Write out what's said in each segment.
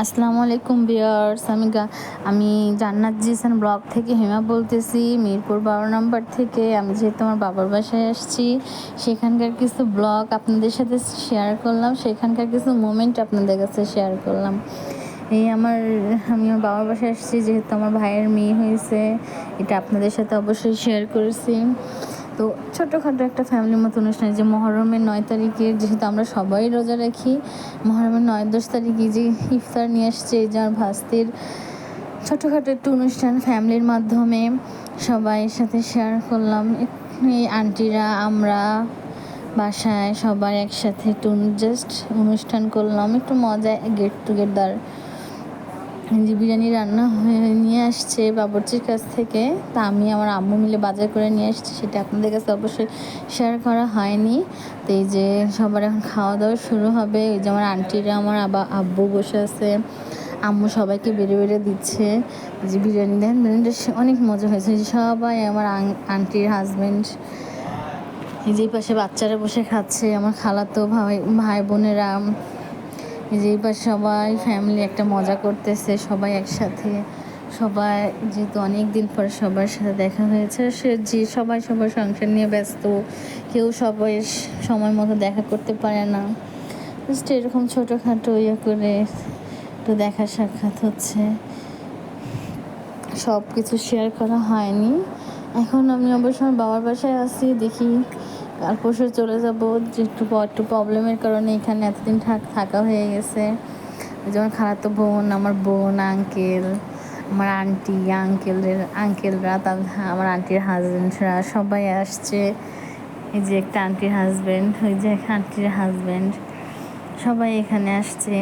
আসসালামু আলাইকুম ভিউয়ার্স, আমি জান্নাত জিসান ব্লগ থেকে হেমা বলতেছি, মিরপুর 12 নম্বর থেকে। আমি যেহেতু আমার বাবার বাসায় আসছি, সেখানকার কিছু ব্লগ আপনাদের সাথে শেয়ার করলাম, সেখানকার কিছু মোমেন্ট আপনাদের কাছে শেয়ার করলাম। আমি আমার বাবার বাসায় আসছি, যেহেতু আমার ভাইয়ের মেয়ে হয়েছে, এটা আপনাদের সাথে অবশ্যই শেয়ার করেছি। তো ছোটোখাটো একটা ফ্যামিলির মতো অনুষ্ঠান, যে মহরমের 9 তারিখের, যেহেতু আমরা সবাই রোজা রাখি, মহরমের 9-10 তারিখে যে ইফতার নিয়ে আসছে, যার ভাস্তির ছোটোখাটো একটু অনুষ্ঠান ফ্যামিলির মাধ্যমে সবাই সাথে শেয়ার করলাম। এই আন্টিরা আমরা বাসায় সবাই একসাথে একটু জাস্ট অনুষ্ঠান করলাম, একটু মজা, গেট টুগেদার। যে বিরিয়ানি রান্না হয়ে নিয়ে আসছে বাবুর্চির কাছ থেকে, তা আমি আমার আম্মু মিলে বাজার করে নিয়ে আসছি, সেটা আপনাদের কাছে অবশ্যই শেয়ার করা হয়নি। তো এই যে সবার এখন খাওয়া দাওয়া শুরু হবে। ওই যে আমার আন্টিরা, আমার আব্বু বসে আছে, আম্মু সবাইকে বেড়ে বেড়ে দিচ্ছে। যে বিরিয়ানি দেন, বিরিয়ানিটা অনেক মজা হয়েছে। যে সবাই আমার আন্টির হাজব্যান্ড, এই যে পাশে বাচ্চারা বসে খাচ্ছে, আমার খালাতো ভাই বোনেরা, যেই পাশে সবাই ফ্যামিলি একটা মজা করতেছে সবাই একসাথে। সবাই যেহেতু অনেক দিন পর সবার সাথে দেখা হয়েছে, সবাই সবার সংসার নিয়ে ব্যস্ত, কেউ সবাই সময় মতো দেখা করতে পারে না। জাস্ট এরকম ছোটোখাটো করে একটু দেখা সাক্ষাৎ হচ্ছে, সব কিছু শেয়ার করা হয়নি। এখন আমি অবশ্য আমার বাবার বাসায় আছি, দেখি কাল পরশু চলে যাবো, যে একটু প্রবলেমের কারণে এখানে এতদিন থাকা হয়ে গেছে। যেমন খালাতো বোন, আমার বোন, আঙ্কেল, আমার আন্টি, আঙ্কেলরা, আমার আন্টির হাজব্যান্ডরা সবাই আসছে। এই যে একটা আন্টির হাজব্যান্ড, ওই যে একটা আন্টির হাজব্যান্ড, সবাই এখানে আসছে।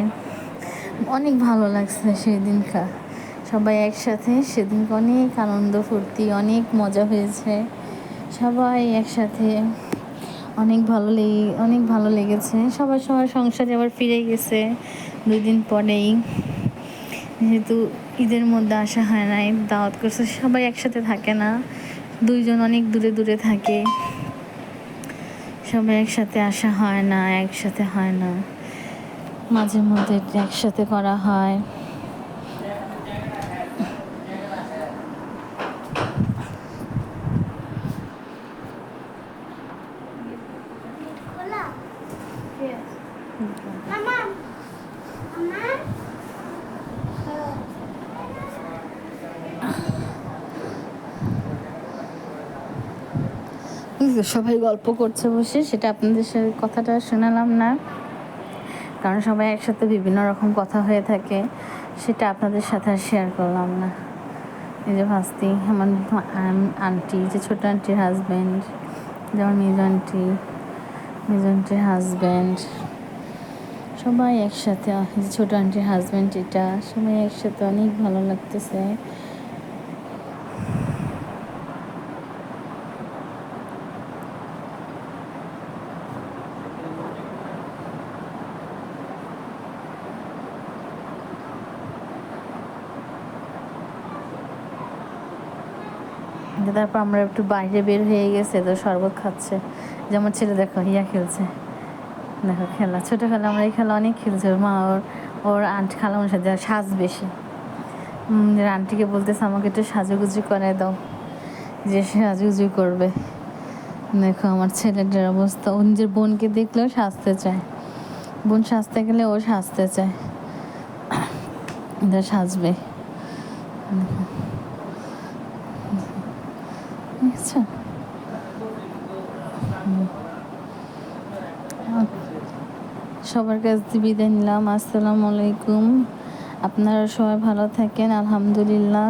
অনেক ভালো লাগছে সেদিনকার, সবাই একসাথে। সেদিনকে অনেক আনন্দ ফুর্তি, অনেক মজা হয়েছে, সবাই একসাথে। অনেক ভালো লেগেছে। সবার সংসারে আবার ফিরে গেছে 2 দিন পরেই, যেহেতু ঈদের মধ্যে আসা হয় নাই, দাওয়াত করছে। সবাই একসাথে থাকে না, 2 জন অনেক দূরে দূরে থাকে, সবাই একসাথে আসা হয় না, একসাথে হয় না। মাঝে মধ্যে একসাথে করা হয়। সবাই গল্প করছে বসে, সেটা আপনাদের সাথে কথাটা শোনালাম না, কারণ সবাই একসাথে বিভিন্ন রকম কথা হয়ে থাকে, সেটা আপনাদের সাথে আর শেয়ার করলাম না। এই যে ভাস্তি, আমার আন্টি, যে ছোটো আন্টির হাজব্যান্ড, যেমন মেজ আন্টির হাজব্যান্ড, সবাই একসাথে। যে ছোটো আন্টির হাজব্যান্ড, এটা সবাই একসাথে, অনেক ভালো লাগতেছে। তারপর আমরা একটু বাইরে বের হয়ে গেছে, তো শরবত খাচ্ছে। যেমন ছেলে দেখো খেলছে, দেখো খেলা, ছোটো খেলা, আমরা এই খেলা অনেক খেলছি। ওর মা ওর খালামোর সাথে সাজ বেশি, আন্টিকে বলতেছে আমাকে একটু সাজুগুজু করে দাও, যে সাজুগুজু করবে। দেখো আমার ছেলেটার অবস্থা, ও নিজের বোনকে দেখলেও সাজতে চায়, বোন সাজতে গেলে ও সাজতে চায়, সাজবে। আচ্ছা, সবার কাছ দিয়ে বিদায় নিলাম। আসসালামু আলাইকুম। আপনারা সবাই ভালো থাকেন, আলহামদুলিল্লাহ।